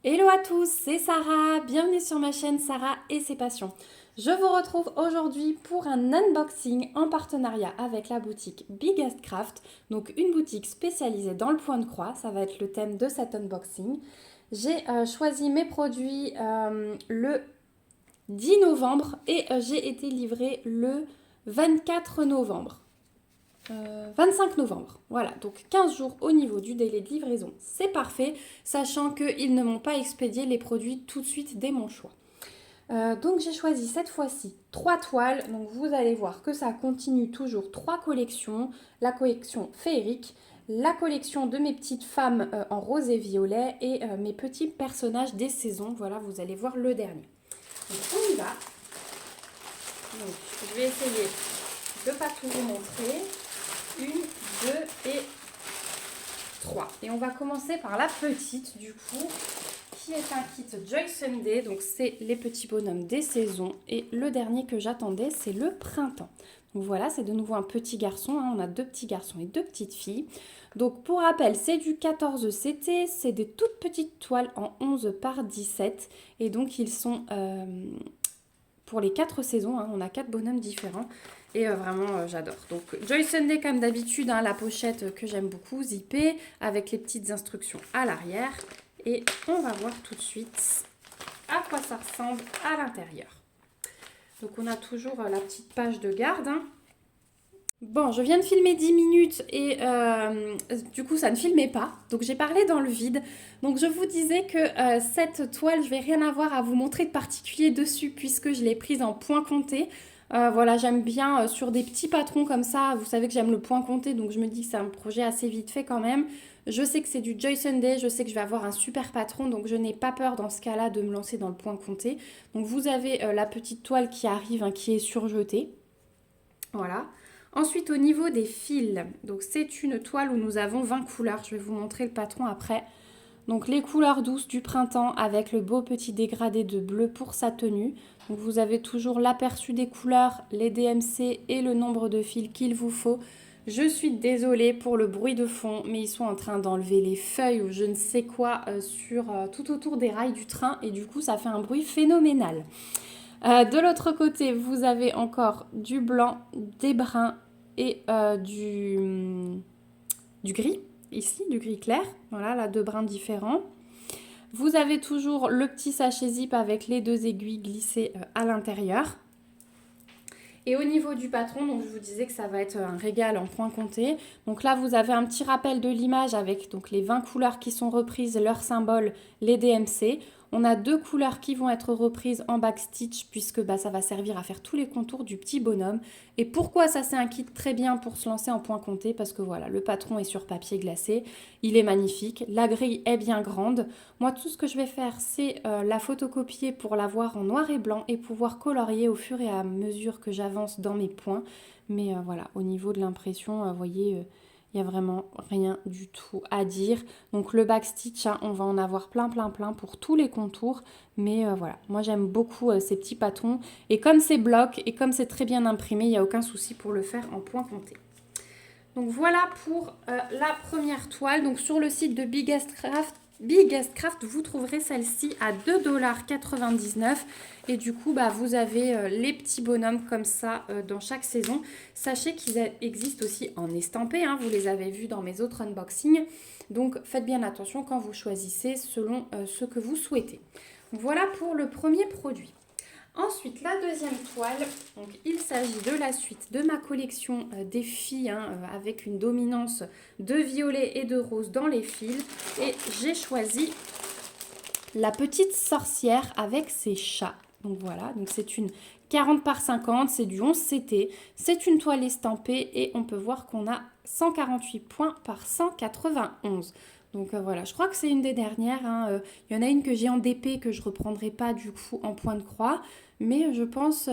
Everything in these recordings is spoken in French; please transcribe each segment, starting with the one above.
Hello à tous, c'est Sarah, bienvenue sur ma chaîne Sarah et ses passions. Je vous retrouve aujourd'hui pour un unboxing en partenariat avec la boutique Biggest Craft, donc une boutique spécialisée dans le point de croix, ça va être le thème de cet unboxing. J'ai choisi mes produits le 10 novembre et j'ai été livrée le 24 novembre. 25 novembre. Voilà, donc 15 jours au niveau du délai de livraison, c'est parfait, sachant qu'ils ne m'ont pas expédié les produits tout de suite dès mon choix. Donc j'ai choisi cette fois-ci 3 toiles, donc vous allez voir que ça continue toujours 3 collections, la collection féerique, la collection de mes petites femmes en rose et violet et mes petits personnages des saisons, voilà, vous allez voir le dernier. Donc on y va. Donc je vais essayer de ne pas tout vous montrer. 1, 2 et 3. Et on va commencer par la petite du coup, qui est un kit Joy Sunday. Donc c'est les petits bonhommes des saisons. Et le dernier que j'attendais, c'est le printemps. Donc voilà, c'est de nouveau un petit garçon. Hein. On a 2 petits garçons et 2 petites filles. Donc pour rappel, c'est du 14 CT. C'est des toutes petites toiles en 11 par 17. Et donc ils sont pour les 4 saisons. Hein. On a 4 bonhommes différents. Et vraiment, j'adore. Donc, Joy Sunday, comme d'habitude, hein, la pochette que j'aime beaucoup, zippée, avec les petites instructions à l'arrière. Et on va voir tout de suite à quoi ça ressemble à l'intérieur. Donc, on a toujours la petite page de garde. Hein. Bon, je viens de filmer 10 minutes et du coup, ça ne filmait pas. Donc, j'ai parlé dans le vide. Donc, je vous disais que cette toile, je vais rien avoir à vous montrer de particulier dessus puisque je l'ai prise en point compté. Voilà, j'aime bien sur des petits patrons comme ça. Vous savez que j'aime le point compté, donc je me dis que c'est un projet assez vite fait quand même. Je sais que c'est du Joy Sunday, je sais que je vais avoir un super patron, donc je n'ai pas peur dans ce cas-là de me lancer dans le point compté. Donc vous avez la petite toile qui arrive, hein, qui est surjetée. Voilà. Ensuite, au niveau des fils, donc c'est une toile où nous avons 20 couleurs. Je vais vous montrer le patron après. Donc les couleurs douces du printemps avec le beau petit dégradé de bleu pour sa tenue. Donc vous avez toujours l'aperçu des couleurs, les DMC et le nombre de fils qu'il vous faut. Je suis désolée pour le bruit de fond, mais ils sont en train d'enlever les feuilles ou je ne sais quoi tout autour des rails du train et du coup ça fait un bruit phénoménal. De l'autre côté, vous avez encore du blanc, des bruns et du gris. Ici, du gris clair. Voilà, là, 2 brins différents. Vous avez toujours le petit sachet zip avec les 2 aiguilles glissées à l'intérieur. Et au niveau du patron, donc je vous disais que ça va être un régal en point compté. Donc là, vous avez un petit rappel de l'image avec donc les 20 couleurs qui sont reprises, leurs symboles, les DMC. On a 2 couleurs qui vont être reprises en backstitch puisque ça va servir à faire tous les contours du petit bonhomme. Et pourquoi ça, c'est un kit très bien pour se lancer en point compté? Parce que voilà, le patron est sur papier glacé, il est magnifique, la grille est bien grande. Moi, tout ce que je vais faire, c'est la photocopier pour l'avoir en noir et blanc et pouvoir colorier au fur et à mesure que j'avance dans mes points. Mais voilà, au niveau de l'impression, vous voyez, il n'y a vraiment rien du tout à dire. Donc le backstitch, hein, on va en avoir plein pour tous les contours. Mais voilà, moi j'aime beaucoup ces petits patrons. Et comme c'est bloc et comme c'est très bien imprimé, il n'y a aucun souci pour le faire en point compté. Donc voilà pour la première toile. Donc sur le site de Biggest Craft, vous trouverez celle-ci à 2,99 $. Et du coup, vous avez les petits bonhommes comme ça dans chaque saison. Sachez qu'ils existent aussi en estampé. Hein, vous les avez vus dans mes autres unboxings. Donc faites bien attention quand vous choisissez selon ce que vous souhaitez. Voilà pour le premier produit. Ensuite, la deuxième toile, donc il s'agit de la suite de ma collection des filles, hein, avec une dominance de violet et de rose dans les fils. Et j'ai choisi la petite sorcière avec ses chats. Donc voilà, donc c'est une 40 par 50, c'est du 11 CT. C'est une toile estampée et on peut voir qu'on a 148 points par 191. Donc voilà, je crois que c'est une des dernières. Hein. Il y en a une que j'ai en DP que je ne reprendrai pas du coup en point de croix. Mais je pense...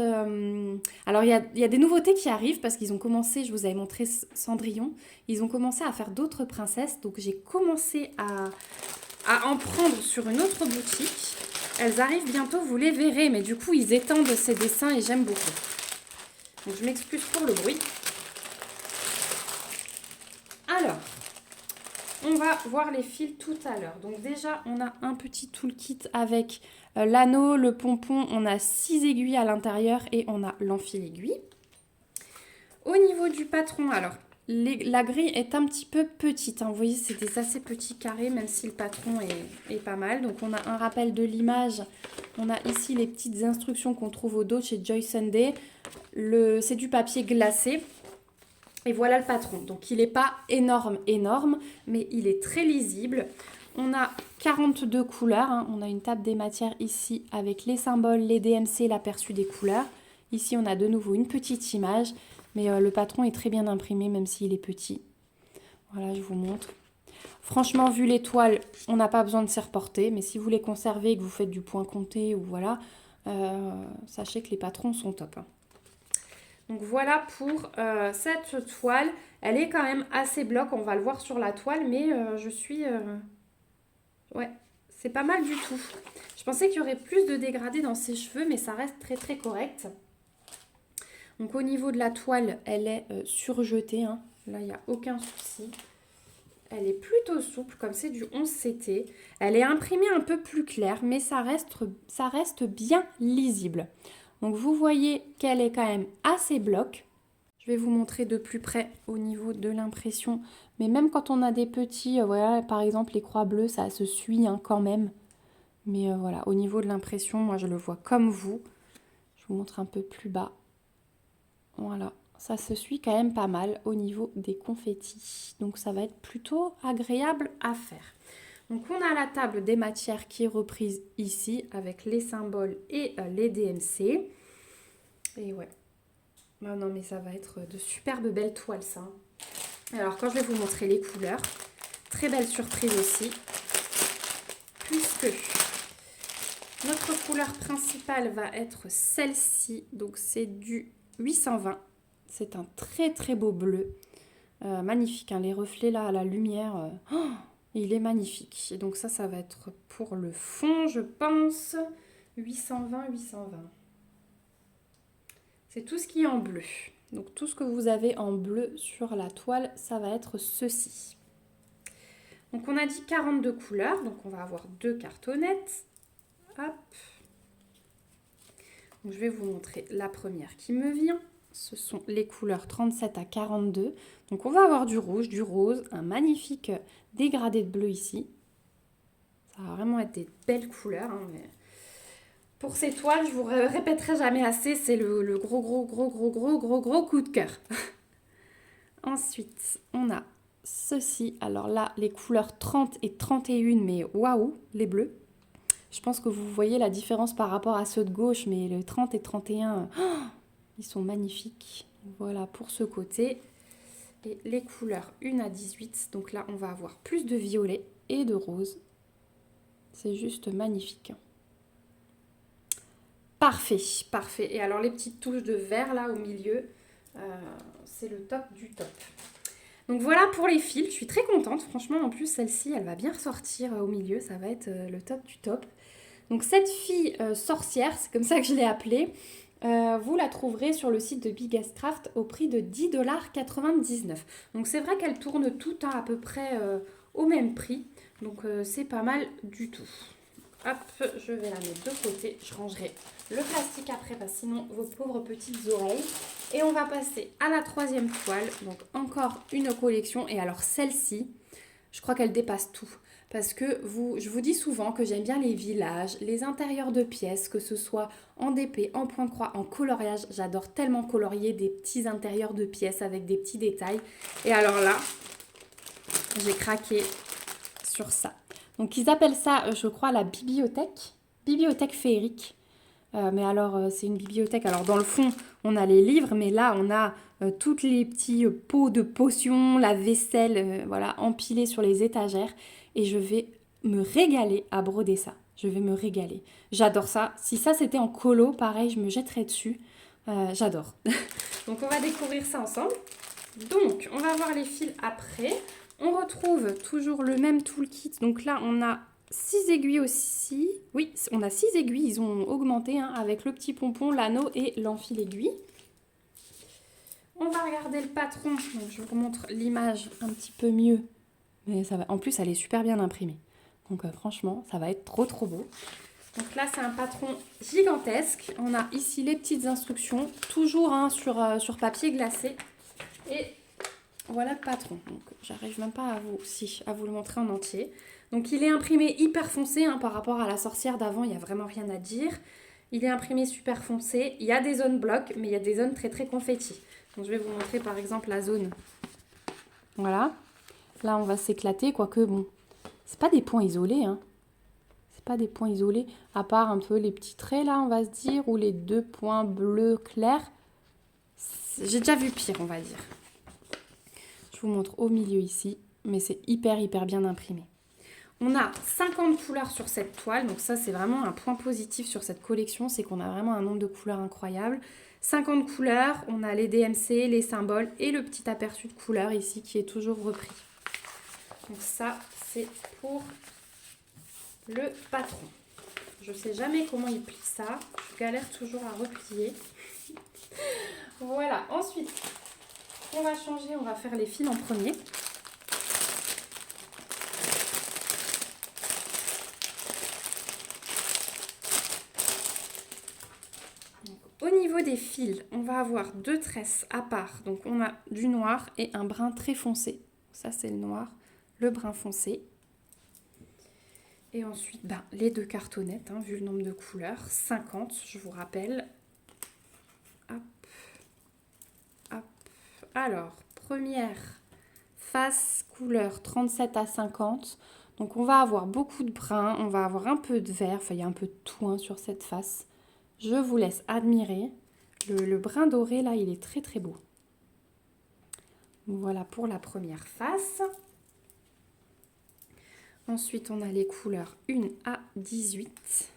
Alors il y a des nouveautés qui arrivent parce qu'ils ont commencé, je vous avais montré Cendrillon, ils ont commencé à faire d'autres princesses. Donc j'ai commencé à en prendre sur une autre boutique. Elles arrivent bientôt, vous les verrez. Mais du coup, ils étendent ces dessins et j'aime beaucoup. Donc je m'excuse pour le bruit. Alors... On va voir les fils tout à l'heure. Donc déjà, on a un petit toolkit avec l'anneau, le pompon. On a 6 aiguilles à l'intérieur et on a l'enfil aiguille. Au niveau du patron, alors, la grille est un petit peu petite. Hein. Vous voyez, c'est des assez petits carrés, même si le patron est pas mal. Donc, on a un rappel de l'image. On a ici les petites instructions qu'on trouve au dos chez Joy Sunday. C'est du papier glacé. Et voilà le patron. Donc, il n'est pas énorme, mais il est très lisible. On a 42 couleurs. Hein. On a une table des matières ici avec les symboles, les DMC, l'aperçu des couleurs. Ici, on a de nouveau une petite image. Mais le patron est très bien imprimé, même s'il est petit. Voilà, je vous montre. Franchement, vu les toiles, on n'a pas besoin de s'y reporter. Mais si vous les conservez et que vous faites du point compté, ou voilà, sachez que les patrons sont top. Hein. Donc voilà pour cette toile. Elle est quand même assez bloc, on va le voir sur la toile, mais je suis... Ouais, c'est pas mal du tout. Je pensais qu'il y aurait plus de dégradé dans ses cheveux, mais ça reste très très correct. Donc au niveau de la toile, elle est surjetée. Hein. Là, il n'y a aucun souci. Elle est plutôt souple, comme c'est du 11 CT. Elle est imprimée un peu plus claire, mais ça reste bien lisible. Donc vous voyez qu'elle est quand même assez bloc. Je vais vous montrer de plus près au niveau de l'impression. Mais même quand on a des petits, voilà, par exemple les croix bleues, ça se suit hein, quand même. Mais voilà, au niveau de l'impression, moi je le vois comme vous. Je vous montre un peu plus bas. Voilà, ça se suit quand même pas mal au niveau des confettis. Donc ça va être plutôt agréable à faire. Donc on a la table des matières qui est reprise ici avec les symboles et les DMC. Et ouais, non mais ça va être de superbes belles toiles ça. Alors quand je vais vous montrer les couleurs, très belle surprise aussi. Puisque notre couleur principale va être celle-ci. Donc c'est du 820. C'est un très très beau bleu. Magnifique, hein, les reflets là à la lumière. Il est magnifique. Et donc ça va être pour le fond, je pense. 820, 820. C'est tout ce qui est en bleu. Donc tout ce que vous avez en bleu sur la toile, ça va être ceci. Donc on a dit 42 couleurs. Donc on va avoir 2 cartonnettes. Hop. Donc, je vais vous montrer la première qui me vient. Ce sont les couleurs 37 à 42. Donc on va avoir du rouge, du rose, un magnifique dégradé de bleu ici. Ça va vraiment être des belles couleurs. Hein, mais... Pour ces toiles, je vous répéterai jamais assez, c'est le gros coup de cœur. Ensuite, on a ceci. Alors là, les couleurs 30 et 31, mais waouh, les bleus. Je pense que vous voyez la différence par rapport à ceux de gauche, mais le 30 et 31, ils sont magnifiques. Voilà pour ce côté. Et les couleurs 1 à 18, donc là on va avoir plus de violet et de rose. C'est juste magnifique. Parfait, parfait. Et alors les petites touches de vert là au milieu, c'est le top du top. Donc voilà pour les fils, je suis très contente. Franchement en plus celle-ci elle va bien ressortir au milieu, ça va être le top du top. Donc cette fille sorcière, c'est comme ça que je l'ai appelée, vous la trouverez sur le site de Biggest Craft au prix de 10,99 $. Donc c'est vrai qu'elle tourne tout à peu près au même prix. Donc c'est pas mal du tout. Hop, je vais la mettre de côté. Je rangerai le plastique après parce que sinon vos pauvres petites oreilles. Et on va passer à la troisième toile. Donc encore une collection. Et alors celle-ci, je crois qu'elle dépasse tout. Parce que je vous dis souvent que j'aime bien les villages, les intérieurs de pièces, que ce soit en DP, en point de croix, en coloriage. J'adore tellement colorier des petits intérieurs de pièces avec des petits détails. Et alors là, j'ai craqué sur ça. Donc ils appellent ça, je crois, la bibliothèque féerique. Mais alors, c'est une bibliothèque. Alors dans le fond, on a les livres, mais là, on a toutes les petits pots de potions, la vaisselle, voilà, empilée sur les étagères. Et je vais me régaler à broder ça. Je vais me régaler. J'adore ça. Si ça, c'était en colo, pareil, je me jetterais dessus. J'adore. Donc, on va découvrir ça ensemble. Donc, on va voir les fils après. On retrouve toujours le même toolkit. Donc là, on a 6 aiguilles aussi. Oui, on a 6 aiguilles. Ils ont augmenté hein, avec le petit pompon, l'anneau et l'enfil aiguille. On va regarder le patron. Donc, je vous montre l'image un petit peu mieux. Et ça va... En plus, elle est super bien imprimée. Donc franchement, ça va être trop trop beau. Donc là, c'est un patron gigantesque. On a ici les petites instructions, toujours hein, sur papier glacé. Et voilà le patron. Donc j'arrive même pas à vous le montrer en entier. Donc il est imprimé hyper foncé hein, par rapport à la sorcière d'avant, il n'y a vraiment rien à dire. Il est imprimé super foncé. Il y a des zones blocs, mais il y a des zones très très confetti. Donc je vais vous montrer par exemple la zone. Voilà. Là, on va s'éclater, quoique bon, c'est pas des points isolés, hein. C'est pas des points isolés, à part un peu les petits traits là, on va se dire, ou les 2 points bleus clairs. J'ai déjà vu pire, on va dire. Je vous montre au milieu ici, mais c'est hyper hyper bien imprimé. On a 50 couleurs sur cette toile, donc ça c'est vraiment un point positif sur cette collection, c'est qu'on a vraiment un nombre de couleurs incroyable. 50 couleurs, on a les DMC, les symboles et le petit aperçu de couleurs ici qui est toujours repris. Donc ça c'est pour le patron. Je sais jamais comment il plie ça, je galère toujours à replier. Voilà, ensuite on va changer, on va faire les fils en premier. Au niveau des fils, on va avoir 2 tresses à part. Donc on a du noir et un brun très foncé. Ça c'est le noir, le brun foncé. Et ensuite, les 2 cartonnettes, hein, vu le nombre de couleurs, 50, je vous rappelle. Hop, hop. Alors, première face couleur 37 à 50. Donc on va avoir beaucoup de brun, on va avoir un peu de vert, enfin il y a un peu de tout hein, sur cette face. Je vous laisse admirer. Le brun doré, là, il est très très beau. Voilà pour la première face. Ensuite, on a les couleurs 1 à 18.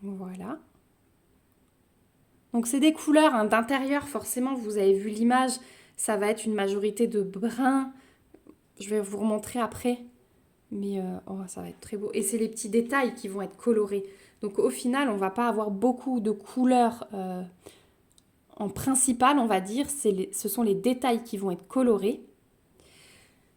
Voilà. Donc, c'est des couleurs hein, d'intérieur. Forcément, vous avez vu l'image. Ça va être une majorité de brun. Je vais vous remontrer après. Mais ça va être très beau. Et c'est les petits détails qui vont être colorés. Donc, au final, on ne va pas avoir beaucoup de couleurs en principal, on va dire. Ce sont les détails qui vont être colorés.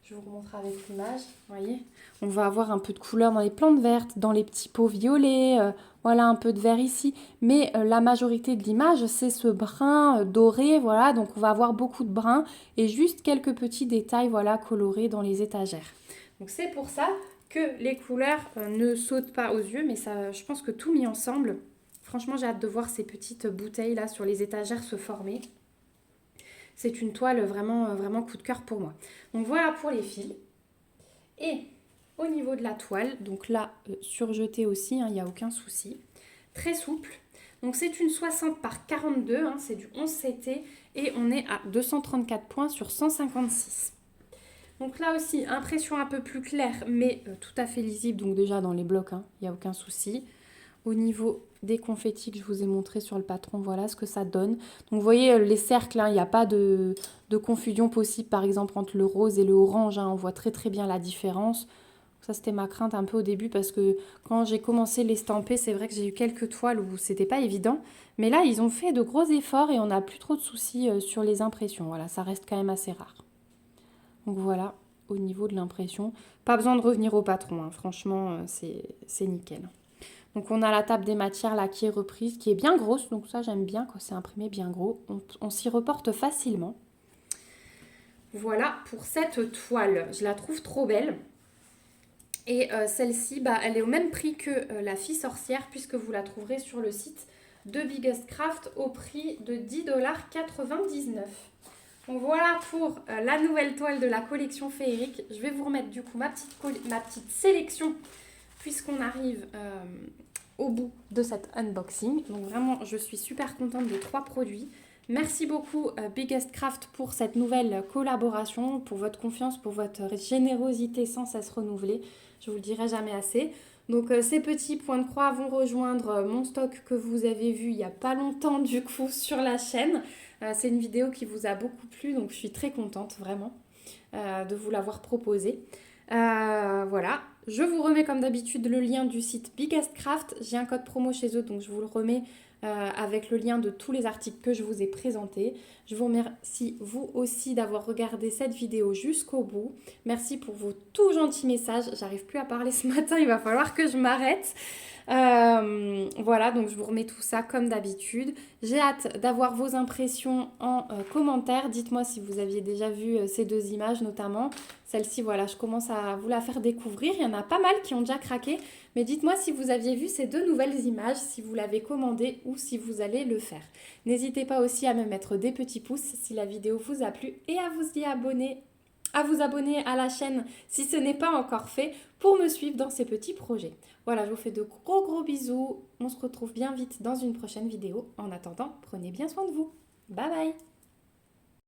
Je vous remontre avec l'image, vous voyez. On va avoir un peu de couleur dans les plantes vertes, dans les petits pots violets, voilà un peu de vert ici. Mais la majorité de l'image, c'est ce brun doré, voilà. Donc on va avoir beaucoup de brun et juste quelques petits détails, voilà, colorés dans les étagères. Donc c'est pour ça que les couleurs ne sautent pas aux yeux, mais ça, je pense que tout mis ensemble, franchement j'ai hâte de voir ces petites bouteilles là sur les étagères se former. C'est une toile vraiment, vraiment coup de cœur pour moi. Donc voilà pour les fils. Et au niveau de la toile, donc là, surjetée aussi, il n'y a aucun souci. Très souple. Donc c'est une 60 par 42, hein, c'est du 11 CT et on est à 234 points sur 156. Donc là aussi, impression un peu plus claire, mais tout à fait lisible. Donc déjà dans les blocs, il n'y a aucun souci. Au niveau des confettis que je vous ai montré sur le patron, voilà ce que ça donne. Donc vous voyez les cercles, il n'y a pas de confusion possible par exemple entre le rose et le orange, on voit très très bien la différence. Ça c'était ma crainte un peu au début parce que quand j'ai commencé l'estamper, c'est vrai que j'ai eu quelques toiles où c'était pas évident. Mais là ils ont fait de gros efforts et on n'a plus trop de soucis sur les impressions. Voilà, ça reste quand même assez rare. Donc voilà, au niveau de l'impression, pas besoin de revenir au patron, franchement c'est nickel. Donc on a la table des matières là qui est reprise, qui est bien grosse, donc ça j'aime bien quand c'est imprimé bien gros. On s'y reporte facilement. Voilà pour cette toile, je la trouve trop belle. Et celle-ci, elle est au même prix que la fille sorcière, puisque vous la trouverez sur le site de Biggest Craft au prix de 10,99 $. Donc voilà pour la nouvelle toile de la collection féerique. Je vais vous remettre du coup ma petite sélection puisqu'on arrive au bout de cet unboxing. Donc vraiment, je suis super contente des 3 produits. Merci beaucoup Biggest Craft pour cette nouvelle collaboration, pour votre confiance, pour votre générosité sans cesse renouvelée. Je vous le dirai jamais assez. Donc ces petits points de croix vont rejoindre mon stock que vous avez vu il n'y a pas longtemps du coup sur la chaîne. C'est une vidéo qui vous a beaucoup plu, donc je suis très contente vraiment de vous l'avoir proposée. Voilà, je vous remets comme d'habitude le lien du site Biggest Craft. J'ai un code promo chez eux, donc je vous le remets avec le lien de tous les articles que je vous ai présentés. Je vous remercie vous aussi d'avoir regardé cette vidéo jusqu'au bout. Merci pour vos tout gentils messages. J'arrive plus à parler ce matin, il va falloir que je m'arrête. Voilà, donc je vous remets tout ça comme d'habitude. J'ai hâte d'avoir vos impressions en commentaire. Dites-moi si vous aviez déjà vu ces deux images notamment. Celle-ci, voilà, je commence à vous la faire découvrir. Il y en a pas mal qui ont déjà craqué. Mais dites-moi si vous aviez vu ces deux nouvelles images, si vous l'avez commandé ou si vous allez le faire. N'hésitez pas aussi à me mettre des petits pouces si la vidéo vous a plu et à vous y abonner. À vous abonner à la chaîne si ce n'est pas encore fait pour me suivre dans ces petits projets. Voilà, je vous fais de gros bisous. On se retrouve bien vite dans une prochaine vidéo. En attendant, prenez bien soin de vous. Bye bye!